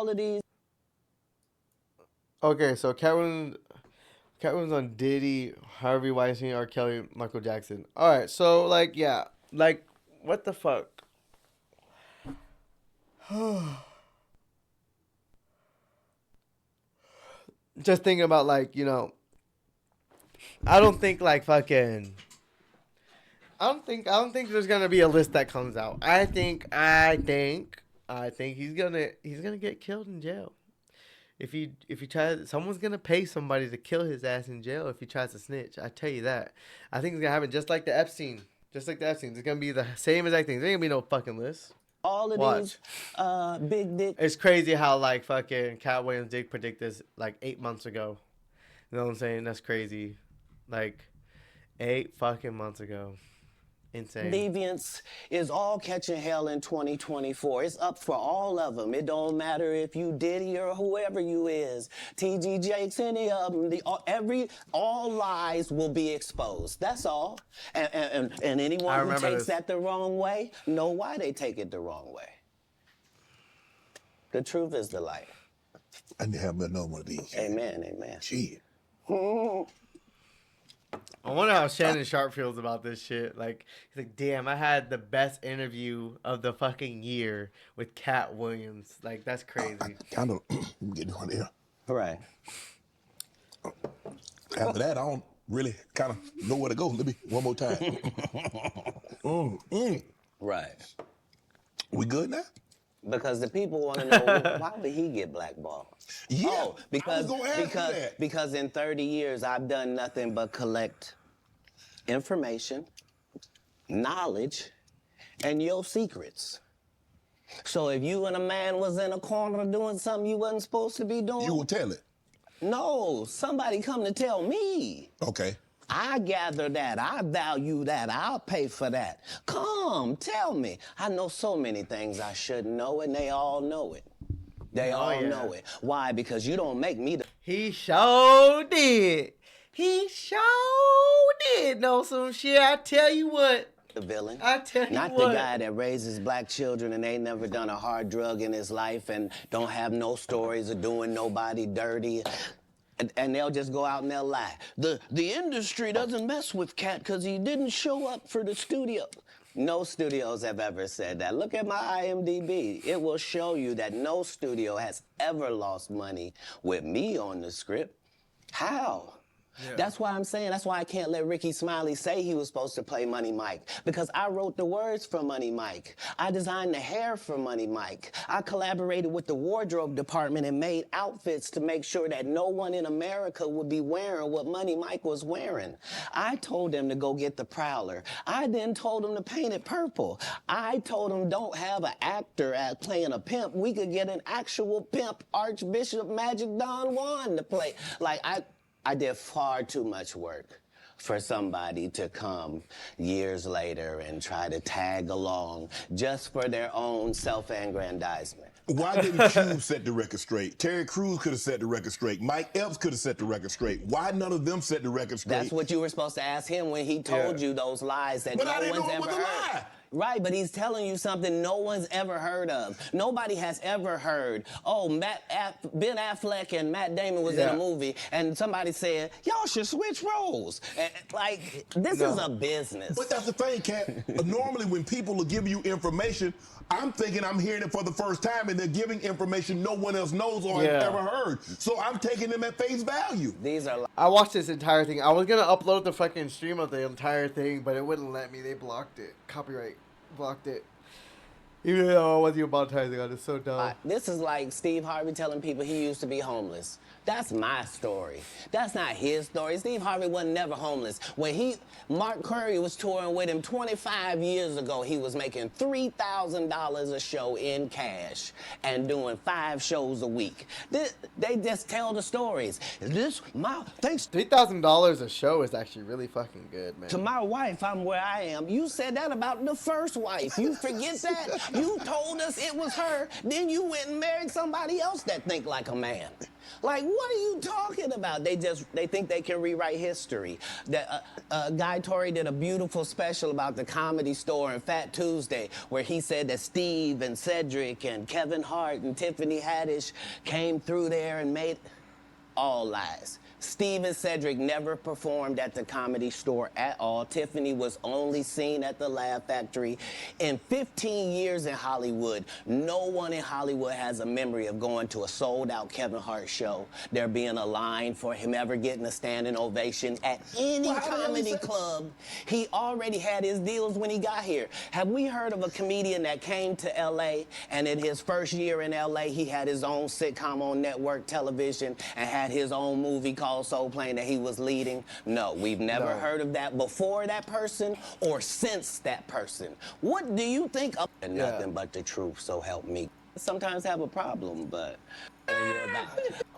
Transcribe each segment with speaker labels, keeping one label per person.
Speaker 1: all of these.
Speaker 2: Okay, so Cat Williams on Diddy, Harvey Weinstein, R. Kelly, Michael Jackson. All right, so like yeah, like what the fuck? Just thinking about like I don't think like fucking. I don't think there's gonna be a list that comes out. I think he's gonna get killed in jail. If he tries, someone's gonna pay somebody to kill his ass in jail if he tries to snitch. I tell you that. I think it's gonna happen just like the Epstein. Just like the Epstein. It's gonna be the same exact thing. There ain't gonna be no fucking list.
Speaker 1: All of
Speaker 2: Watch.
Speaker 1: these big dick.
Speaker 2: It's crazy how like fucking Cat Williams did predict this like 8 months ago. You know what I'm saying? That's crazy. Like 8 fucking months ago. Insane.
Speaker 1: Deviance is all catching hell in 2024. It's up for all of them. It don't matter if you Diddy or whoever you is. TG Jakes, any of them. All lies will be exposed. That's all. And anyone who takes that the wrong way, know why they take it the wrong way. The truth is the light.
Speaker 3: I need to have another one of these.
Speaker 1: Amen, amen.
Speaker 3: Shit.
Speaker 2: I wonder how Shannon Sharp feels about this shit. Like, he's like, damn, I had the best interview of the fucking year with Cat Williams. Like, that's crazy.
Speaker 3: I kind of get one there.
Speaker 1: Right.
Speaker 3: After that, I don't really kind of know where to go. Let me, one more time.
Speaker 1: Right.
Speaker 3: We good now?
Speaker 1: Because the people want to know why did he get blackballed?
Speaker 3: Yeah,
Speaker 1: oh,
Speaker 3: that.
Speaker 1: because in 30 years I've done nothing but collect information, knowledge, and your secrets. So if you and a man was in a corner doing something you wasn't supposed to be doing,
Speaker 3: you will tell it.
Speaker 1: No, somebody come to tell me.
Speaker 3: Okay.
Speaker 1: I gather that. I value that. I'll pay for that. Come, tell me. I know so many things I shouldn't know, and they all know it. They all know it. Why? Because you don't make me the...
Speaker 2: He sure did. He sure did know some shit. I tell you what.
Speaker 1: The villain.
Speaker 2: I tell you
Speaker 1: Not
Speaker 2: what.
Speaker 1: the guy that raises black children and ain't never done a hard drug in his life and don't have no stories of doing nobody dirty. And they'll just go out and they'll lie. The industry doesn't mess with Cat because he didn't show up for the studio. No studios have ever said that. Look at my IMDb. It will show you that no studio has ever lost money with me on the script. How? Yeah. That's why I'm saying, that's why I can't let Ricky Smiley say he was supposed to play Money Mike, because I wrote the words for Money Mike. I designed the hair for Money Mike. I collaborated with the wardrobe department and made outfits to make sure that no one in America would be wearing what Money Mike was wearing. I told them to go get the Prowler. I then told them to paint it purple. I told them don't have an actor playing a pimp. We could get an actual pimp, Archbishop Magic Don Juan, to play. Like, I did far too much work for somebody to come years later and try to tag along just for their own self-aggrandizement.
Speaker 3: Why didn't you set the record straight? Terry Crews could have set the record straight. Mike Epps could have set the record straight. Why none of them set the record straight?
Speaker 1: That's what you were supposed to ask him when he told you those lies that no one's ever heard. Right, but he's telling you something no one's ever heard of. Nobody has ever heard, oh, Ben Affleck and Matt Damon was in a movie, and somebody said, y'all should switch roles. Like, this is a business.
Speaker 3: But that's the thing, Kat. Normally when people will give you information, I'm thinking I'm hearing it for the first time, and they're giving information no one else knows or has ever heard. So I'm taking them at face value.
Speaker 1: These are...
Speaker 2: I watched this entire thing. I was going to upload the fucking stream of the entire thing, but it wouldn't let me. They blocked it. Copyright. Blocked it. Even though I wasn't monetizing on it. It's so dumb.
Speaker 1: This is like Steve Harvey telling people he used to be homeless. That's my story. That's not his story. Steve Harvey wasn't never homeless. When Mark Curry was touring with him 25 years ago, he was making $3,000 a show in cash and doing 5 shows a week. They just tell the stories. Thanks.
Speaker 2: $3,000 a show is actually really fucking good, man.
Speaker 1: To my wife, I'm where I am. You said that about the first wife. You forget that? You told us it was her. Then you went and married somebody else that think like a man. Like, what are you talking about? They think they can rewrite history. Guy Torrey did a beautiful special about the Comedy Store and Fat Tuesday, where he said that Steve and Cedric and Kevin Hart and Tiffany Haddish came through there and made all lies. Steve and Cedric never performed at the Comedy Store at all. Tiffany was only seen at the Laugh Factory. In 15 years in Hollywood, no one in Hollywood has a memory of going to a sold-out Kevin Hart show, there being a line for him ever getting a standing ovation at any comedy club. He already had his deals when he got here. Have we heard of a comedian that came to L.A. and in his first year in L.A. he had his own sitcom on network television and had his own movie called Soul Plane that he was leading? No, we've never heard of that before that person or since that person. What do you think of? And nothing but the truth, so help me. Sometimes have a problem, but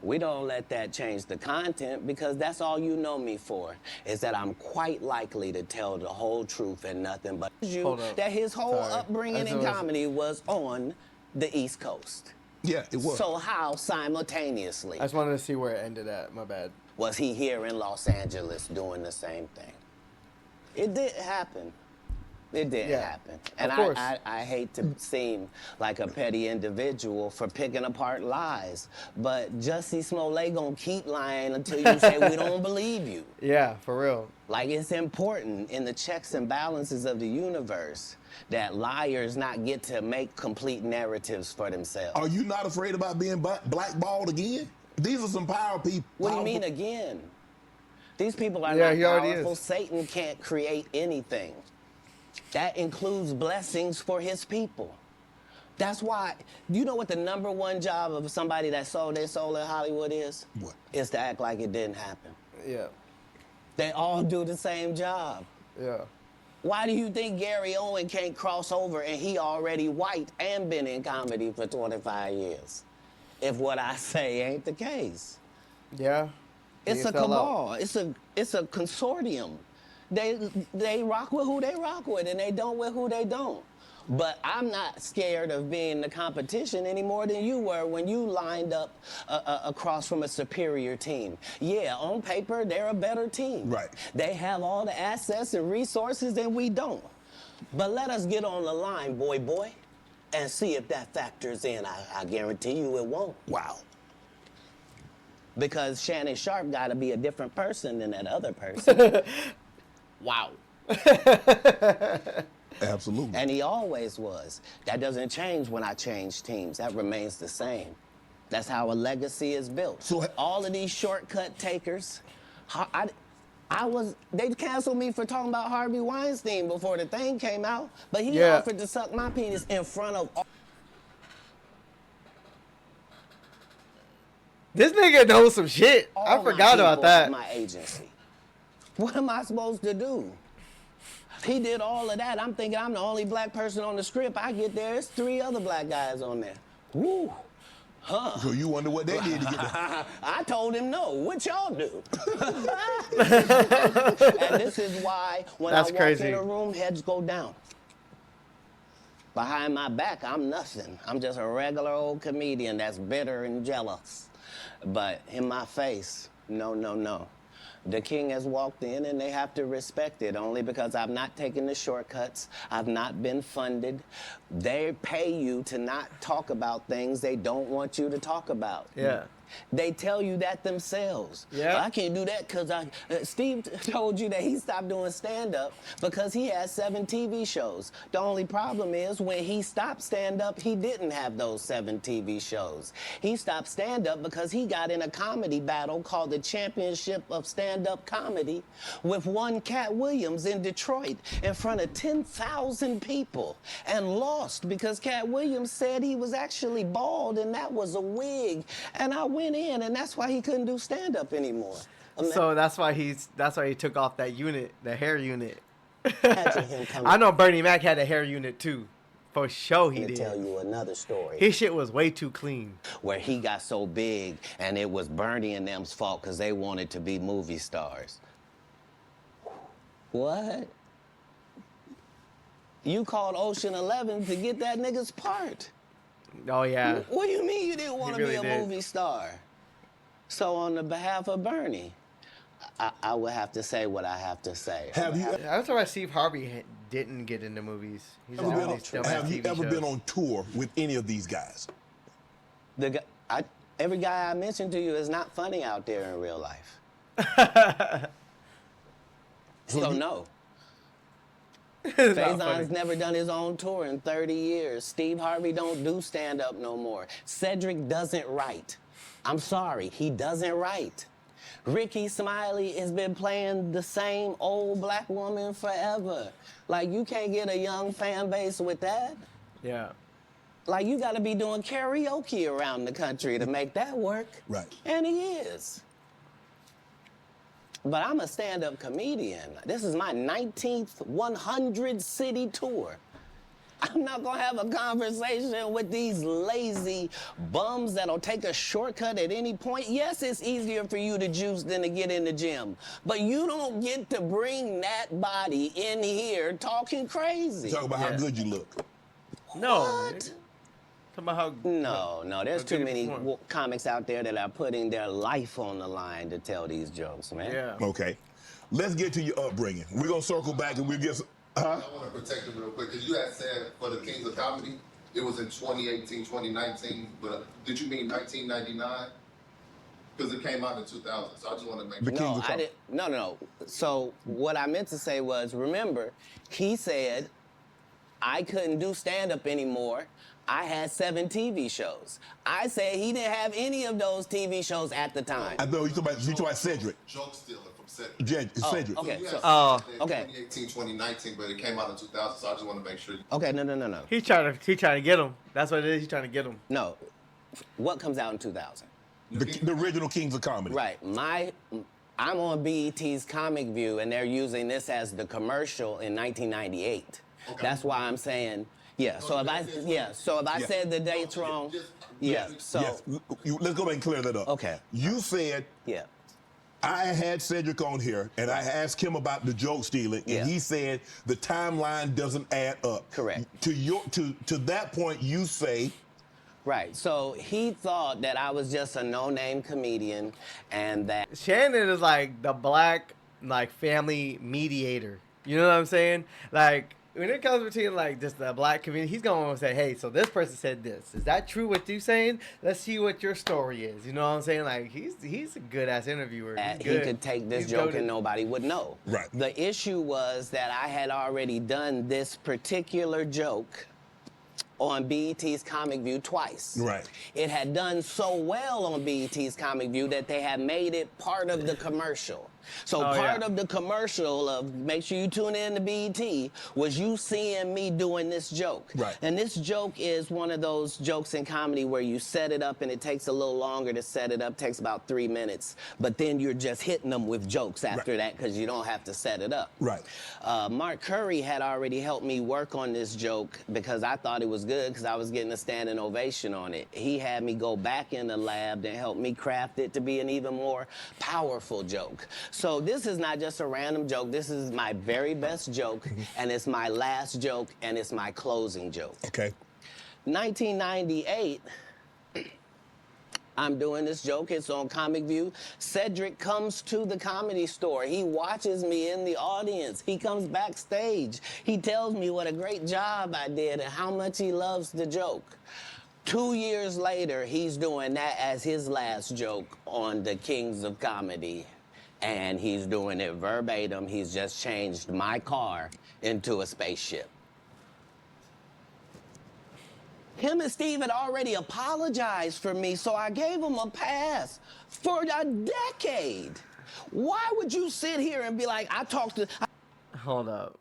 Speaker 1: we don't let that change the content, because that's all you know me for, is that I'm quite likely to tell the whole truth and nothing but you, that his whole upbringing in comedy was on the East Coast.
Speaker 3: Yeah, it was.
Speaker 1: So how simultaneously?
Speaker 2: I just wanted to see where it ended at. My bad.
Speaker 1: Was he here in Los Angeles doing the same thing? It did happen. It did happen. And
Speaker 2: of course.
Speaker 1: I hate to seem like a petty individual for picking apart lies, but Jussie Smollett gonna keep lying until you say we don't believe you.
Speaker 2: Yeah, for real.
Speaker 1: Like, it's important in the checks and balances of the universe that liars not get to make complete narratives for themselves.
Speaker 3: Are you not afraid about being blackballed again? These are some power people.
Speaker 1: What do you mean again? These people are not powerful.
Speaker 2: Is.
Speaker 1: Satan can't create anything. That includes blessings for his people. That's why, you know what the #1 job of somebody that sold their soul in Hollywood is?
Speaker 3: What?
Speaker 1: Is to act like it didn't happen.
Speaker 2: Yeah.
Speaker 1: They all do the same job.
Speaker 2: Yeah.
Speaker 1: Why do you think Gary Owen can't cross over and he already white and been in comedy for 25 years? If what I say ain't the case.
Speaker 2: Yeah.
Speaker 1: It's a cabal. It's a consortium. They rock with who they rock with and they don't with who they don't. But I'm not scared of being the competition any more than you were when you lined up across from a superior team. Yeah, on paper, they're a better team.
Speaker 3: Right.
Speaker 1: They have all the assets and resources and we don't. But let us get on the line, boy, and see if that factors in. I guarantee you it won't.
Speaker 3: Wow.
Speaker 1: Because Shannon Sharp got to be a different person than that other person. Wow.
Speaker 3: Absolutely.
Speaker 1: And he always was. That doesn't change when I change teams. That remains the same. That's how a legacy is built.
Speaker 3: So
Speaker 1: all of these shortcut takers, they canceled me for talking about Harvey Weinstein before the thing came out, but he offered to suck my penis in front of all.
Speaker 2: This nigga knows some shit. I forgot about that.
Speaker 1: My agency. What am I supposed to do? He did all of that. I'm thinking I'm the only black person on the script. I get there, there's 3 other black guys on there. Woo. Huh.
Speaker 3: So you wonder what they did to get there.
Speaker 1: I told him no. What y'all do? And this is why when I walk in a room, heads go down. Behind my back, I'm nothing. I'm just a regular old comedian that's bitter and jealous. But in my face, no. The king has walked in and they have to respect it only because I've not taken the shortcuts. I've not been funded. They pay you to not talk about things they don't want you to talk about.
Speaker 2: Yeah.
Speaker 1: They tell you that themselves.
Speaker 2: Yeah.
Speaker 1: I can't do that because Steve told you that he stopped doing stand-up because he had 7 TV shows. The only problem is when he stopped stand-up, he didn't have those 7 TV shows. He stopped stand-up because he got in a comedy battle called the Championship of Stand-Up Comedy with one Cat Williams in Detroit in front of 10,000 people and lost because Cat Williams said he was actually bald and that was a wig. And I went in, and that's why he couldn't do stand-up anymore.
Speaker 2: So that's why he took off that unit, the hair unit.
Speaker 1: Imagine him coming.
Speaker 2: I know Bernie Mac had a hair unit too. For sure he did.
Speaker 1: Tell you another story.
Speaker 2: His shit was way too clean.
Speaker 1: Where he got so big, and it was Bernie and them's fault because they wanted to be movie stars. What? You called Ocean 11 to get that nigga's part.
Speaker 2: Oh, yeah.
Speaker 1: What do you mean you didn't want to
Speaker 2: really
Speaker 1: be a movie star? So on the behalf of Bernie, I would have to say what I have to say.
Speaker 3: Have you
Speaker 2: That's why Steve Harvey didn't get into movies. He's just doing these dumbass
Speaker 3: have you
Speaker 2: TV
Speaker 3: ever
Speaker 2: shows.
Speaker 3: been on tour with any of these guys?
Speaker 1: Every guy I mentioned to you is not funny out there in real life. So no. Faison's never done his own tour in 30 years. Steve Harvey don't do stand-up no more. Cedric doesn't write. I'm sorry, he doesn't write. Ricky Smiley has been playing the same old black woman forever. Like, you can't get a young fan base with that.
Speaker 2: Yeah.
Speaker 1: Like, you gotta be doing karaoke around the country to make that work.
Speaker 3: Right.
Speaker 1: And he is. But I'm a stand-up comedian. This is my 19th 100-city tour. I'm not gonna have a conversation with these lazy bums that'll take a shortcut at any point. Yes, it's easier for you to juice than to get in the gym, but you don't get to bring that body in here talking crazy.
Speaker 3: Talk about how good you look.
Speaker 2: No.
Speaker 1: What?
Speaker 2: Talk about how.
Speaker 1: No, there's
Speaker 2: how
Speaker 1: too
Speaker 2: good
Speaker 1: many
Speaker 2: you perform.
Speaker 1: comics out there that are putting their life on the line to tell these jokes, man.
Speaker 2: Yeah.
Speaker 3: Okay. Let's get to your upbringing. We're going to circle back and we'll get some.
Speaker 4: I want to protect him real quick because you had said for the Kings of Comedy, it was in 2018, 2019, but did you mean 1999? Because it came out in 2000, so I just want to make sure.
Speaker 1: No, I didn't. No. So what I meant to say was, remember, he said I couldn't do stand-up anymore. I had 7 TV shows. I said he didn't have any of those TV shows at the time.
Speaker 3: I know you talking about Cedric.
Speaker 4: Joke stealer from Cedric.
Speaker 3: Cedric.
Speaker 1: Okay.
Speaker 4: You
Speaker 1: So,
Speaker 4: had said
Speaker 1: okay.
Speaker 4: 2018, 2019, but it came out in 2000, so I just want to make sure.
Speaker 1: okay, no.
Speaker 2: He's trying to get him. That's what it is. He's trying to get him.
Speaker 1: No. What comes out in 2000?
Speaker 3: The original Kings of Comedy.
Speaker 1: Right. I'm on BET's Comic View, and they're using this as the commercial in 1998.
Speaker 4: Okay.
Speaker 1: That's why I'm saying, yeah. So if I said the dates wrong, yeah. So
Speaker 3: Yes. Let's go back and clear that up.
Speaker 1: Okay.
Speaker 3: You said
Speaker 1: yeah.
Speaker 3: I had Cedric on here, and I asked him about the joke stealing, and
Speaker 1: Yeah.
Speaker 3: he said the timeline doesn't add up.
Speaker 1: Correct.
Speaker 3: To that point, you say.
Speaker 1: Right. So he thought that I was just a no-name comedian, and that
Speaker 2: Shannon is like the black family mediator. You know what I'm saying? Like when it comes between like just the black community, he's gonna say, "Hey, so this person said this. Is that true? What you saying? Let's see what your story is." You know what I'm saying? Like he's a good ass interviewer. He's
Speaker 1: he
Speaker 2: good.
Speaker 1: could take this
Speaker 2: He's
Speaker 1: joke
Speaker 2: goated.
Speaker 1: and nobody would know.
Speaker 3: Right.
Speaker 1: The issue was that I had already done this particular joke on BET's Comic View twice.
Speaker 3: Right.
Speaker 1: It had done so well on BET's Comic View that they had made it part of the commercial. So part of the commercial of make sure you tune in to BET was you seeing me doing this joke.
Speaker 3: Right.
Speaker 1: And this joke is one of those jokes in comedy where you set it up and it takes a little longer to set it up, takes about 3 minutes, but then you're just hitting them with jokes after that because you don't have to set it up.
Speaker 3: Right.
Speaker 1: Mark Curry had already helped me work on this joke because I thought it was good because I was getting a standing ovation on it. He had me go back in the lab and help me craft it to be an even more powerful joke. So this is not just a random joke. This is my very best joke, and it's my last joke, and it's my closing joke.
Speaker 3: Okay.
Speaker 1: 1998, I'm doing this joke. It's on Comic View. Cedric comes to the Comedy Store. He watches me in the audience. He comes backstage. He tells me what a great job I did and how much he loves the joke. 2 years later, he's doing that as his last joke on the Kings of Comedy. And he's doing it verbatim. He's just changed my car into a spaceship. Him and Steve had already apologized for me, so I gave him a pass for a decade. Why would you sit here and be like, I talked to...
Speaker 2: Hold up.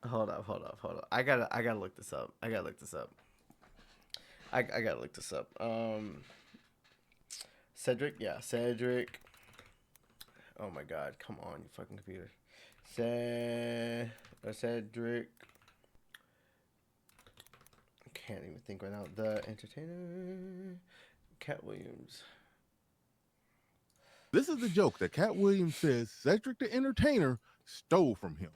Speaker 2: I gotta look this up. I gotta look this up. Cedric. Oh my God! Come on, you fucking computer. Cedric. I can't even think right now. The Entertainer. Cat Williams.
Speaker 5: This is the joke that Cat Williams says Cedric the Entertainer stole from him.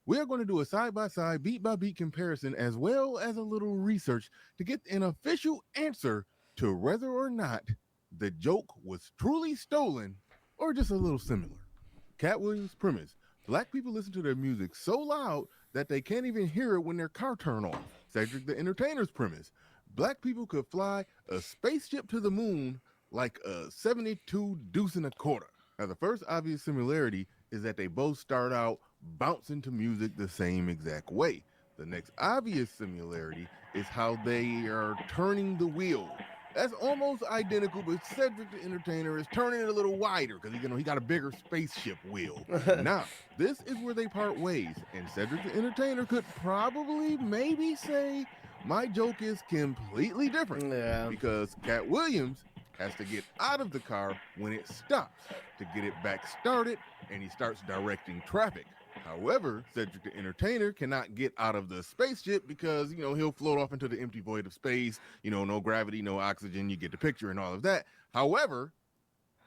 Speaker 5: We are going to do a side-by-side, beat-by-beat comparison as well as a little research to get an official answer to whether or not the joke was truly stolen or just a little similar. Cat Williams' premise: black people listen to their music so loud that they can't even hear it when their car turn off. Cedric the Entertainer's premise: black people could fly a spaceship to the moon like a 72 deuce and a quarter. Now, the first obvious similarity is that they both start out bouncing to music the same exact way. The next obvious similarity is how they are turning the wheel. That's almost identical, but Cedric the Entertainer is turning it a little wider because he got a bigger spaceship wheel. Now, this is where they part ways, and Cedric the Entertainer could probably maybe say my joke is completely different.
Speaker 2: Yeah.
Speaker 5: Because Cat Williams has to get out of the car when it stops to get it back started, and he starts directing traffic. However, Cedric the Entertainer cannot get out of the spaceship because, he'll float off into the empty void of space, no gravity, no oxygen, you get the picture and all of that. However,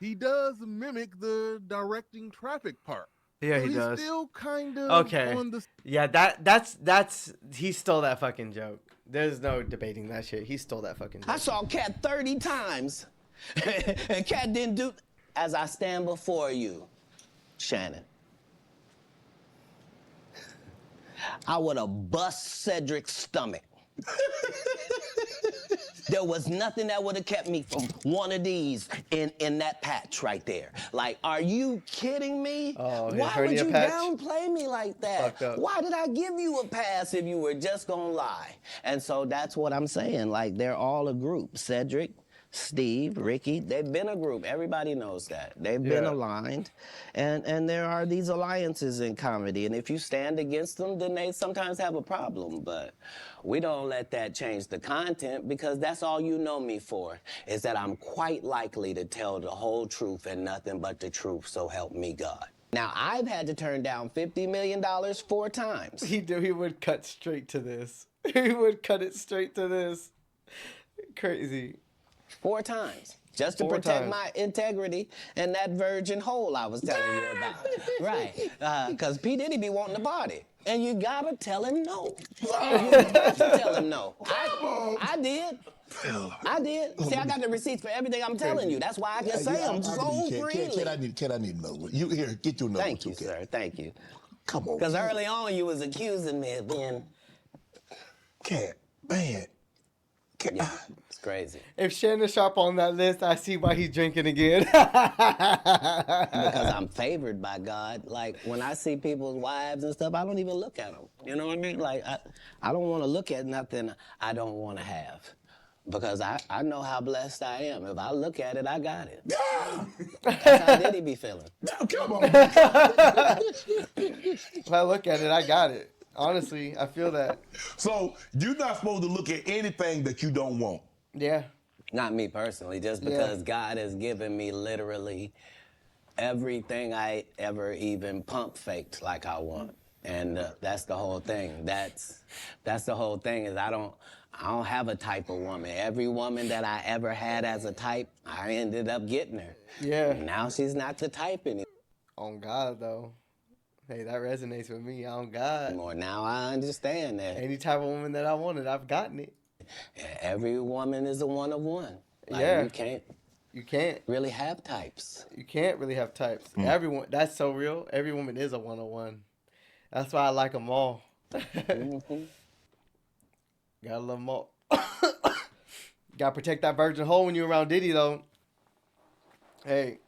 Speaker 5: he does mimic the directing traffic part.
Speaker 2: Yeah,
Speaker 5: so
Speaker 2: he does.
Speaker 5: He's still kind of
Speaker 2: okay.
Speaker 5: on the...
Speaker 2: Yeah, that's he stole that fucking joke. There's no debating that shit. He stole that fucking joke.
Speaker 1: I saw Cat 30 times, and Cat didn't do as I stand before you, Shannon. I would have bust Cedric's stomach. There was nothing that would have kept me from one of these in that patch right there. Like, are you kidding me?
Speaker 2: Oh,
Speaker 1: why would you
Speaker 2: patch?
Speaker 1: downplay me like that? Why did I give you a pass if you were just gonna lie? And so that's what I'm saying. Like, they're all a group. Cedric, Steve, Ricky, they've been a group. Everybody knows that. They've been aligned. And there are these alliances in comedy. And if you stand against them, then they sometimes have a problem. But we don't let that change the content because that's all you know me for, is that I'm quite likely to tell the whole truth and nothing but the truth, so help me God. Now, I've had to turn down $50 million 4 times.
Speaker 2: He would cut straight to this. He would cut it straight to this. Crazy.
Speaker 1: 4 times. Just to protect my integrity and that virgin hole I was telling you about. Right. Because P. Diddy be wanting to party. And you gotta tell him no. You got to tell him no. I did. I did. See, I got the receipts for everything I'm telling you. That's why I can say them so freely.
Speaker 3: Can I need another one? You here, get your number.
Speaker 1: Thank you, sir. Thank you.
Speaker 3: Come on.
Speaker 1: Because early on you was accusing me of being...
Speaker 3: Cat, man.
Speaker 1: Yeah, it's crazy.
Speaker 2: If Shannon Sharp on that list, I see why he's drinking again.
Speaker 1: Because I'm favored by God. Like, when I see people's wives and stuff, I don't even look at them. You know what I mean? Like, I don't want to look at nothing I don't want to have. Because I know how blessed I am. If I look at it, I got it. That's how Diddy be feeling.
Speaker 3: Come on.
Speaker 2: If I look at it, I got it. Honestly, I feel that.
Speaker 3: So you're not supposed to look at anything that you don't want.
Speaker 2: Yeah.
Speaker 1: Not me personally, just because God has given me literally everything I ever even pump faked like I want. And that's the whole thing. That's the whole thing is I don't have a type of woman. Every woman that I ever had as a type, I ended up getting her.
Speaker 2: Yeah.
Speaker 1: Now she's not the type anymore.
Speaker 2: On God, though. Hey, that resonates with me. On God.
Speaker 1: More now I understand that.
Speaker 2: Any type of woman that I wanted, I've gotten it.
Speaker 1: Every woman is a one of one. Like,
Speaker 2: yeah.
Speaker 1: You can't really have types.
Speaker 2: You can't really have types. Everyone, that's so real. Every woman is a one-on-one. That's why I like them all.
Speaker 1: Mm-hmm.
Speaker 2: Gotta love them all. Gotta protect that virgin hole when you're around Diddy, though. Hey,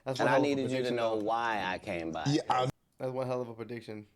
Speaker 2: that's
Speaker 1: and I needed you to know why I came by.
Speaker 3: Yeah,
Speaker 2: that's one hell of a prediction.